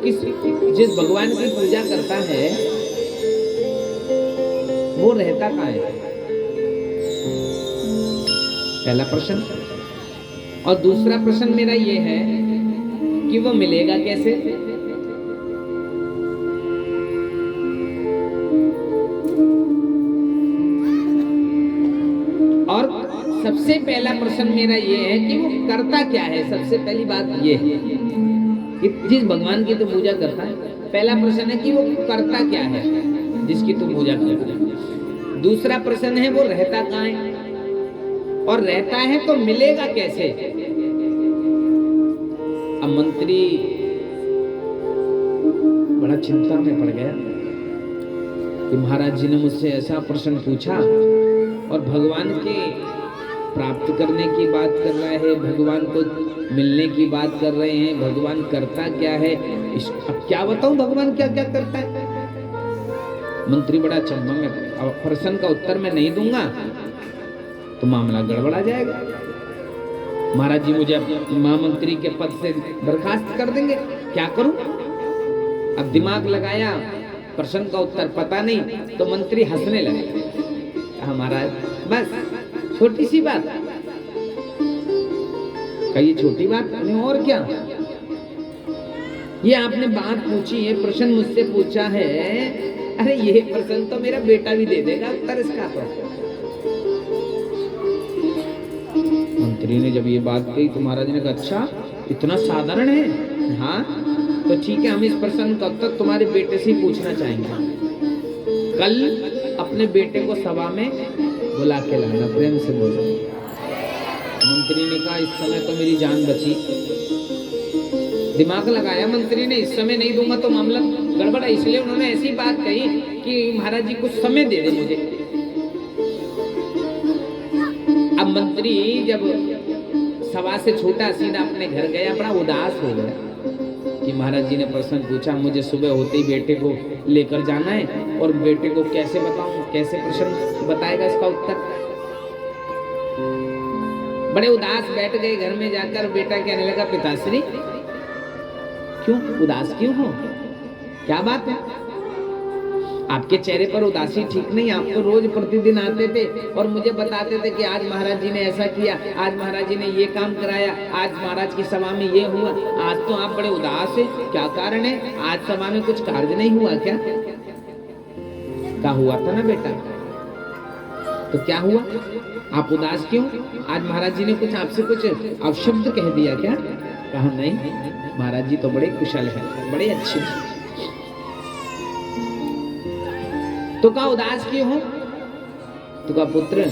जिस भगवान की पूजा करता है वो रहता कहाँ है? पहला प्रश्न। और दूसरा प्रश्न मेरा ये है कि वो मिलेगा कैसे? और सबसे पहला प्रश्न मेरा ये है कि वो करता क्या है? सबसे पहली बात ये है कि जिस भगवान की तो पूजा करता है, पहला प्रश्न है कि वो करता क्या है जिसकी तो पूजा करता है। दूसरा प्रश्न है वो रहता कहाँ है, और रहता है तो मिलेगा कैसे? अब मंत्री बड़ा चिंता में पड़ गया कि महाराज जी ने मुझसे ऐसा प्रश्न पूछा और भगवान के प्राप्त करने की बात कर रहा है, भगवान को मिलने की बात कर रहे हैं, भगवान करता क्या है? अब क्या बताऊं भगवान क्या क्या करता है? मंत्री बड़ा चंबा में, अब प्रश्न का उत्तर मैं नहीं दूंगा तो मामला गड़बड़ा जाएगा, महाराज जी मुझे महामंत्री के पद से बर्खास्त कर देंगे, क्या करूं? अब दिमाग लगाया, प्रश्न का उत्तर पता नहीं, तो मंत्री हंसने लगे। महाराज बस छोटी सी बात, कही छोटी बात नहीं और क्या, ये आपने बात पूछी है, प्रश्न मुझसे पूछा है, अरे ये प्रश्न तो मेरा बेटा भी दे देगा उत्तर इसका। तो मंत्री ने जब ये बात कही तो महाराज ने कहा अच्छा इतना साधारण है? हाँ तो ठीक है, हम इस प्रश्न का उत्तर तुम्हारे बेटे से ही पूछना चाहेंगे। कल अपने बेटे को सभा में बुला के लाना, प्रेम से बोलो। मंत्री ने कहा इस समय तो मेरी जान बची। दिमाग लगाया मंत्री ने, इस समय नहीं दूंगा तो मामला गड़बड़ा, इसलिए उन्होंने ऐसी बात कही कि महाराज जी कुछ समय दे दे मुझे। अब मंत्री जब सभा से छूटा सीधा अपने घर गया, बड़ा उदास हो गया कि महाराज जी ने प्रश्न पूछा, मुझे सुबह होते ही बेटे को लेकर जाना है और बेटे को कैसे बताऊं, कैसे प्रश्न बताएगा इसका उत्तर। बड़े उदास बैठ गए घर में जाकर। बेटा कहने लगा पिताश्री क्यों उदास क्यों हो, क्या बात है? आपके चेहरे पर उदासी ठीक नहीं, आप तो रोज प्रतिदिन आते थे और मुझे बताते थे कि आज महाराज जी ने ऐसा किया, आज महाराज जी ने ये काम कराया, आज महाराज की सभा में ये हुआ। आज तो आप बड़े उदास हैं, क्या कारण है? आज सभा में कुछ कार्य नहीं हुआ क्या? क्या हुआ था ना बेटा, तो क्या हुआ? आप उदास क्यों? आज महाराज जी ने कुछ आपसे कुछ अपशब्द कह दिया क्या? कहा नहीं, महाराज जी तो बड़े कुशल हैं, बड़े अच्छे हैं। तो कहा उदास क्यों हो? तो कहा पुत्र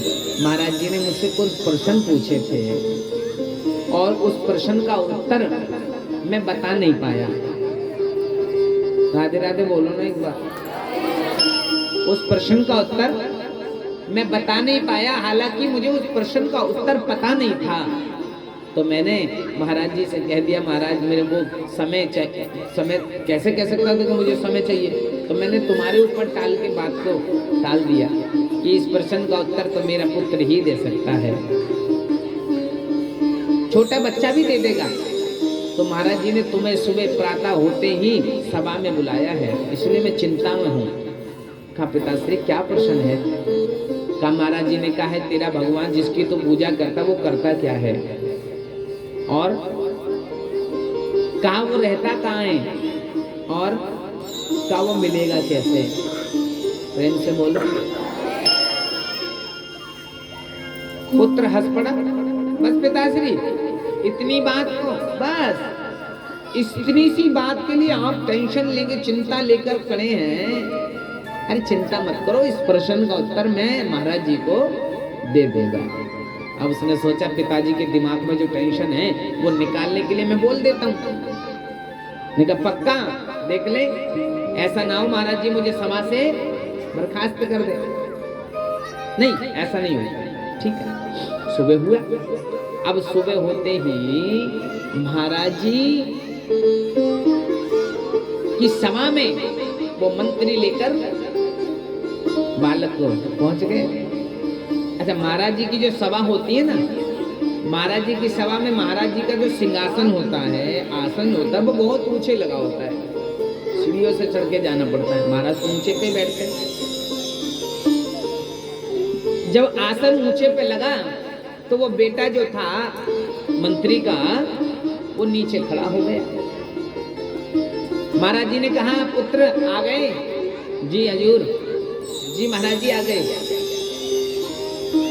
महाराज जी ने मुझसे कुछ प्रश्न पूछे थे और उस प्रश्न का उत्तर मैं बता नहीं पाया। राधे राधे बोलो ना एक बार। उस प्रश्न का उत्तर मैं बता नहीं पाया, हालांकि मुझे उस प्रश्न का उत्तर पता नहीं था। तो मैंने महाराज जी से कह दिया महाराज मेरे को समय चाहिए। समय कैसे कह सकता था कि मुझे समय चाहिए? तो मैंने तुम्हारे ऊपर टाल के बात को टाल दिया कि इस प्रश्न का उत्तर तो मेरा पुत्र ही दे सकता है, छोटा बच्चा भी दे देगा। तो महाराज जी ने तुम्हें सुबह प्रातः होते ही सभा में बुलाया है, इसलिए मैं चिंता में हूँ। कहा पिताश्री क्या प्रश्न है? कहा महाराज जी ने कहा है तेरा भगवान जिसकी तो पूजा करता वो करता क्या है, और कहा वो रहता कहाँ है, और कहा वो मिलेगा कैसे? प्रेम से बोलो। पुत्र हंस पड़ा। बस पिताश्री इतनी बात को, बस इतनी सी बात के लिए आप टेंशन लेके चिंता लेकर खड़े हैं? अरे चिंता मत करो, इस प्रश्न का उत्तर मैं महाराज जी को दे देगा। अब उसने सोचा पिताजी के दिमाग में जो टेंशन है वो निकालने के लिए मैं बोल देता हूँ। नहीं कहा पक्का देख ले, ऐसा ना हो महाराज जी मुझे सभा से बर्खास्त कर दे। नहीं ऐसा नहीं होगा, ठीक है। सुबह हुआ। अब सुबह होते ही महाराज जी की सभा में वो मंत्री लेकर बालक को पहुंच गए। अच्छा महाराज जी की जो सभा होती है ना, महाराज जी की सभा में महाराज जी का जो सिंहासन होता है, आसन होता है, वो बहुत ऊंचे लगा होता है, सीढ़ियों से चढ़ के जाना पड़ता है। महाराज तो ऊंचे पे बैठते हैं। जब आसन ऊंचे पे लगा तो वो बेटा जो था मंत्री का, वो नीचे खड़ा हो गया। महाराज जी ने कहा, पुत्र आ गए? जी हजूर। जी महाराज जी आ गए।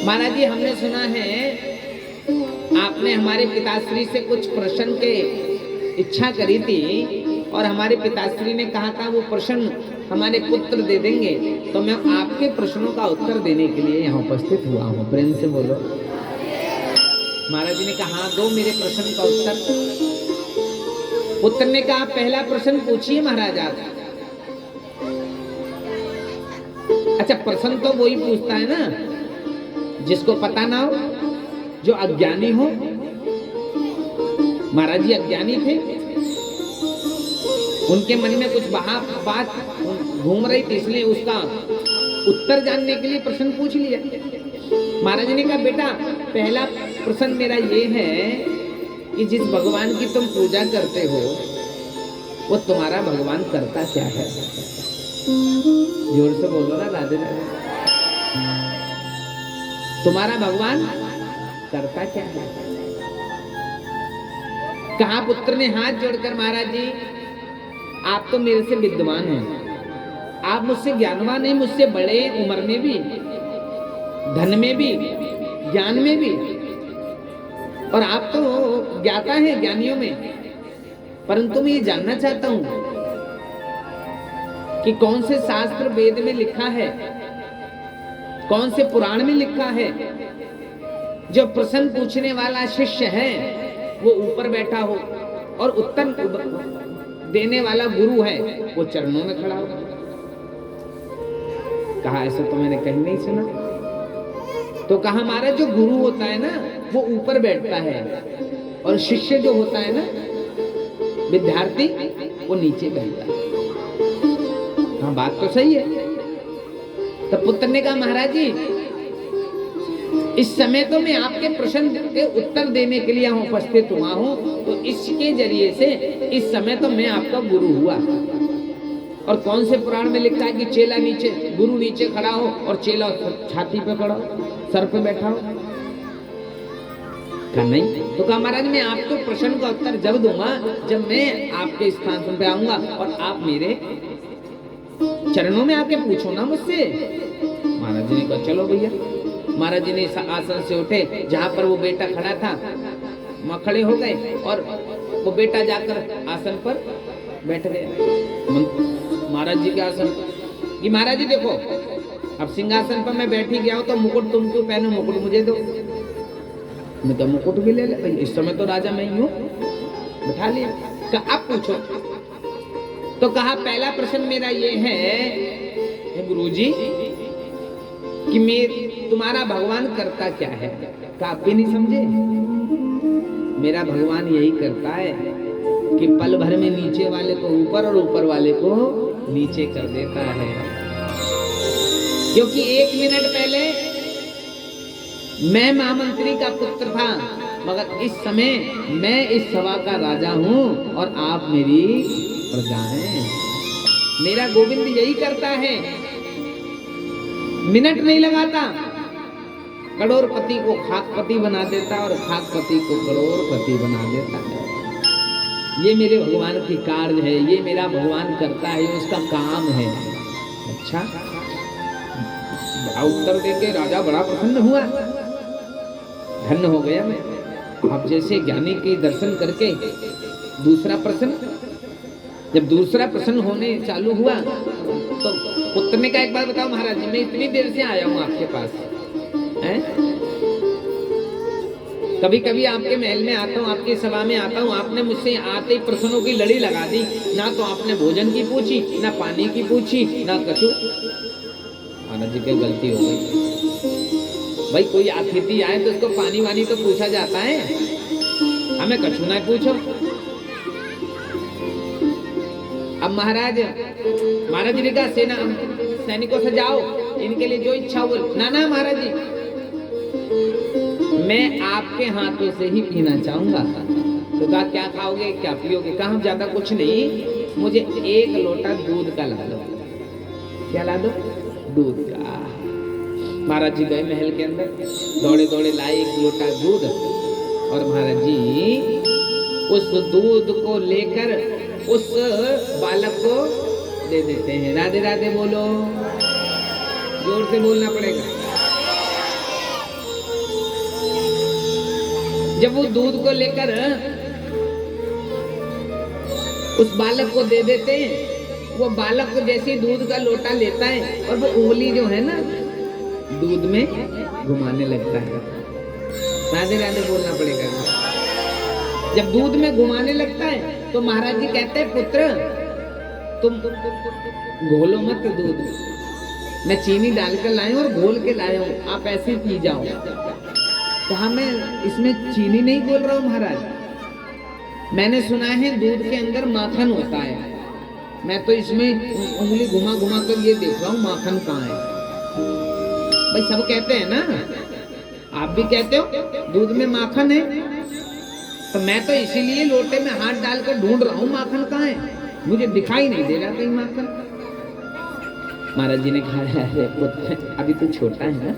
महाराज जी, हमने सुना है आपने हमारे पिताश्री से कुछ प्रश्न के इच्छा करी थी और हमारे पिताश्री ने कहा था वो प्रश्न हमारे पुत्र दे देंगे, तो मैं आपके प्रश्नों का उत्तर देने के लिए यहाँ उपस्थित हुआ हूँ। प्रेम से बोलो। महाराज जी ने कहा, हाँ दो मेरे प्रश्न का उत्तर। पुत्र ने कहा, पहला प्रश्न पूछिए महाराज आप। अच्छा, प्रश्न तो वही पूछता है ना जिसको पता ना हो, जो अज्ञानी हो। महाराज जी अज्ञानी थे, उनके मन में कुछ बात घूम रही थी, इसलिए उसका उत्तर जानने के लिए प्रश्न पूछ लिया। महाराज ने कहा, बेटा पहला प्रश्न मेरा ये है कि जिस भगवान की तुम पूजा करते हो वो तुम्हारा भगवान करता क्या है? जोर से बोलो ना, राधे राधे। तुम्हारा भगवान करता क्या है? कहा पुत्र ने हाथ जोड़कर, महाराज जी आप तो मेरे से विद्वान हैं, आप मुझसे ज्ञानवान हैं, मुझसे बड़े उम्र में भी, धन में भी, ज्ञान में भी, और आप तो ज्ञाता हैं ज्ञानियों में। परंतु मैं ये जानना चाहता हूं कि कौन से शास्त्र वेद में लिखा है, कौन से पुराण में लिखा है, जो प्रश्न पूछने वाला शिष्य है वो ऊपर बैठा हो और उत्तर देने वाला गुरु है वो चरणों में खड़ा हो। कहा, ऐसा तो मैंने कहीं नहीं सुना। तो कहा, हमारा जो गुरु होता है ना वो ऊपर बैठता है और शिष्य जो होता है ना, विद्यार्थी, वो नीचे बैठता है। हाँ, बात तो सही है। तो पुत्र ने कहा, महाराज जी इस समय तो मैं आपके प्रश्न के उत्तर देने के लिए यहाँ उपस्थित हुआ हूँ, तो इसके जरिए से इस समय तो मैं आपका गुरु हुआ। और कौन से पुराण में लिखा है कि चेला नीचे, गुरु नीचे खड़ा हो और चेला छाती पे खड़ा हो, सर पे बैठा हो? कहा नहीं। तो कहा, महाराज मैं आपको प्रश्न का उत्तर जब दूंगा जब मैं आपके स्थान पे आऊंगा और आप मेरे चरणों में आके पूछो ना मुझसे। महाराज जी ने कहा, चलो भैया। महाराज जी ने आसन से उठे, जहां पर वो बेटा खड़ा था वहां खड़े हो गए और वो बेटा जाकर आसन पर बैठ गया, महाराज जी के आसन। कि महाराज जी देखो, अब सिंहासन पर मैं बैठी गया हूं, तो मुकुट तुम क्यों पहनो? मुकुट मुझे दो, मैं तो मुकुट भी ले ले। इस समय तो राजा मैं ही हूं, बैठा लिया। कहा, अब पूछो। तो कहा, पहला प्रश्न मेरा ये है गुरुजी कि तुम्हारा भगवान करता क्या है? कहा, आप भी नहीं समझे? मेरा भगवान यही करता है कि पल भर में नीचे वाले को ऊपर और ऊपर वाले को नीचे कर देता है। क्योंकि 1 मिनट पहले मैं महामंत्री का पुत्र था, मगर इस समय मैं इस सभा का राजा हूं और आप मेरी प्रजा हैं। मेरा गोविंद यही करता है, मिनट नहीं लगाता, करोड़पति को खाकपति बना देता और खाकपति को करोड़पति बना देता है। ये मेरे भगवान की कार्य है, ये मेरा भगवान करता है, ये उसका काम है। अच्छा, बड़ा उत्तर देके राजा बड़ा प्रसन्न हुआ, धन्य हो गया मैं। अब जैसे ज्ञानी के दर्शन करके दूसरा प्रश्न, जब दूसरा प्रश्न होने चालू हुआ तो पुत्र ने कहा, एक बार बताओ महाराज जी, मैं इतनी देर से आया हूँ आपके पास, हैं? कभी कभी आपके महल में आता हूँ, आपकी सभा में आता हूँ, आपने मुझसे आते ही प्रश्नों की लड़ी लगा दी। ना तो आपने भोजन की पूछी, ना पानी की पूछी, ना कछु। महाराज जी की गलती हो गई। भाई कोई अतिथि आए तो उसको पानी वानी तो पूछा जाता है, हमें कछु ना पूछो। अब महाराज जी ने कहा, सैनिकों से जाओ, इनके लिए जो इच्छा हो। ना ना महाराज जी, मैं आपके हाथों से ही पीना चाहूंगा। तो कहा क्या खाओगे, क्या पियोगे? कहा ज्यादा कुछ नहीं, मुझे 1 लोटा दूध का ला दो। क्या ला दो? दूध का। महाराज जी गए महल के अंदर, दौड़े दौड़े लाए 1 लोटा दूध, और महाराज जी उस दूध को लेकर उस बालक को दे देते हैं। राधे राधे बोलो, जोर से बोलना पड़ेगा। जब वो दूध को लेकर उस बालक को दे देते हैं, वो बालक को जैसे दूध का लोटा लेता है और वो उंगली जो है ना दूध में घुमाने लगता है। राधे राधे बोलना पड़ेगा। जब दूध में घुमाने लगता है तो महाराज जी कहते हैं, पुत्र तुम घोलो मत दूध, मैं चीनी डालकर लाया और घोल के लाया हूँ, आप ऐसे पी जाओ। कहा मैं इसमें चीनी नहीं घोल रहा हूँ महाराज, मैंने सुना है दूध के अंदर माखन होता है, मैं तो इसमें उंगली घुमा घुमा कर ये देख रहा हूँ माखन कहाँ है। भाई सब कहते हैं ना, आप भी कहते हो दूध में माखन है, तो मैं तो इसीलिए लोटे में हाथ डालकर ढूंढ रहा हूँ माखन कहाँ है, मुझे दिखाई नहीं दे रहा कहीं माखन। महाराज जी ने कहा अरे पुत्र अभी तू छोटा है ना,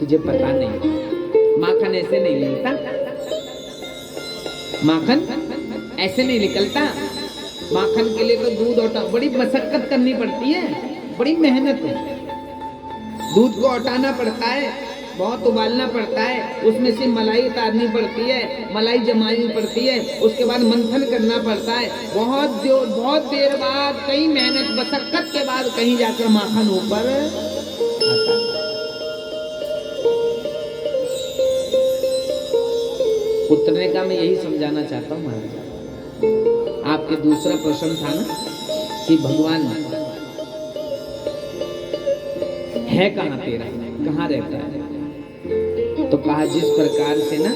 तुझे पता नहीं, माखन ऐसे नहीं मिलता, माखन ऐसे नहीं निकलता। माखन के लिए तो दूध और बड़ी मशक्कत करनी पड़ती है, बड़ी मेहनत है। दूध को हटाना पड़ता है, बहुत उबालना पड़ता है, उसमें से मलाई उतारनी पड़ती है, मलाई जमानी पड़ती है, उसके बाद मंथन करना पड़ता है। बहुत देर बाद, कई मेहनत मशक्कत के बाद कहीं जाकर माखन ऊपर आता। पुत्र ने कहा मैं यही समझाना चाहता हूँ महाराज। आपके दूसरा प्रश्न था ना कि भगवान है कहाँ तेरा, कहाँ रहता है? तो कहा जिस प्रकार से ना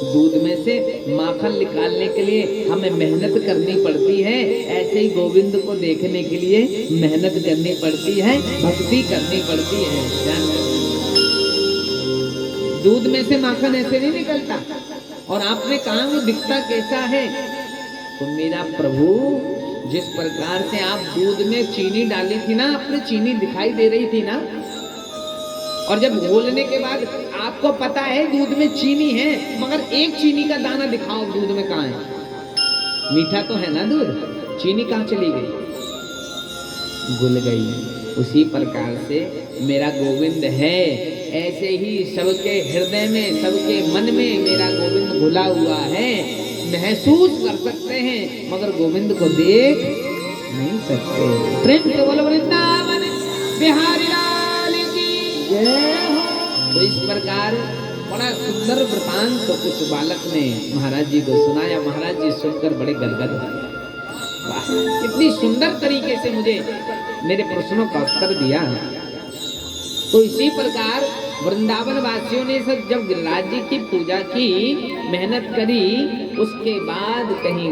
दूध में से माखन निकालने के लिए हमें मेहनत करनी पड़ती है, ऐसे ही गोविंद को देखने के लिए मेहनत करनी पड़ती है, भक्ति करनी पड़ती है। दूध में से माखन ऐसे नहीं निकलता। और आपने कहा वो दिखता कैसा है? तो मेरा प्रभु जिस प्रकार से आप दूध में चीनी डाली थी ना, आपने चीनी दिखाई दे रही थी ना, और जब घोलने के बाद आपको पता है दूध में चीनी है, मगर एक चीनी का दाना दिखाओ दूध में कहाँ है? मीठा तो है ना दूध, चीनी कहाँ चली गई? घुल गई। उसी प्रकार से मेरा गोविंद है, ऐसे ही सबके हृदय में, सबके मन में मेरा गोविंद घुला हुआ है। महसूस कर सकते हैं मगर गोविंद को देख नहीं सकते। प्रेम से बोलो वृंदावन बिहारी लाल की जय हो। तो इस प्रकार बड़ा सुंदर वृतांत तो उस बालक ने महाराज जी को सुनाया। महाराज जी सुनकर बड़े गदगद हो गए। इतनी सुंदर तरीके से मुझे मेरे प्रश्नों का उत्तर दिया। तो इसी प्रकार वृंदावन वासियों ने सब जब गिरिराज जी की पूजा की, मेहनत करी, उसके बाद कहीं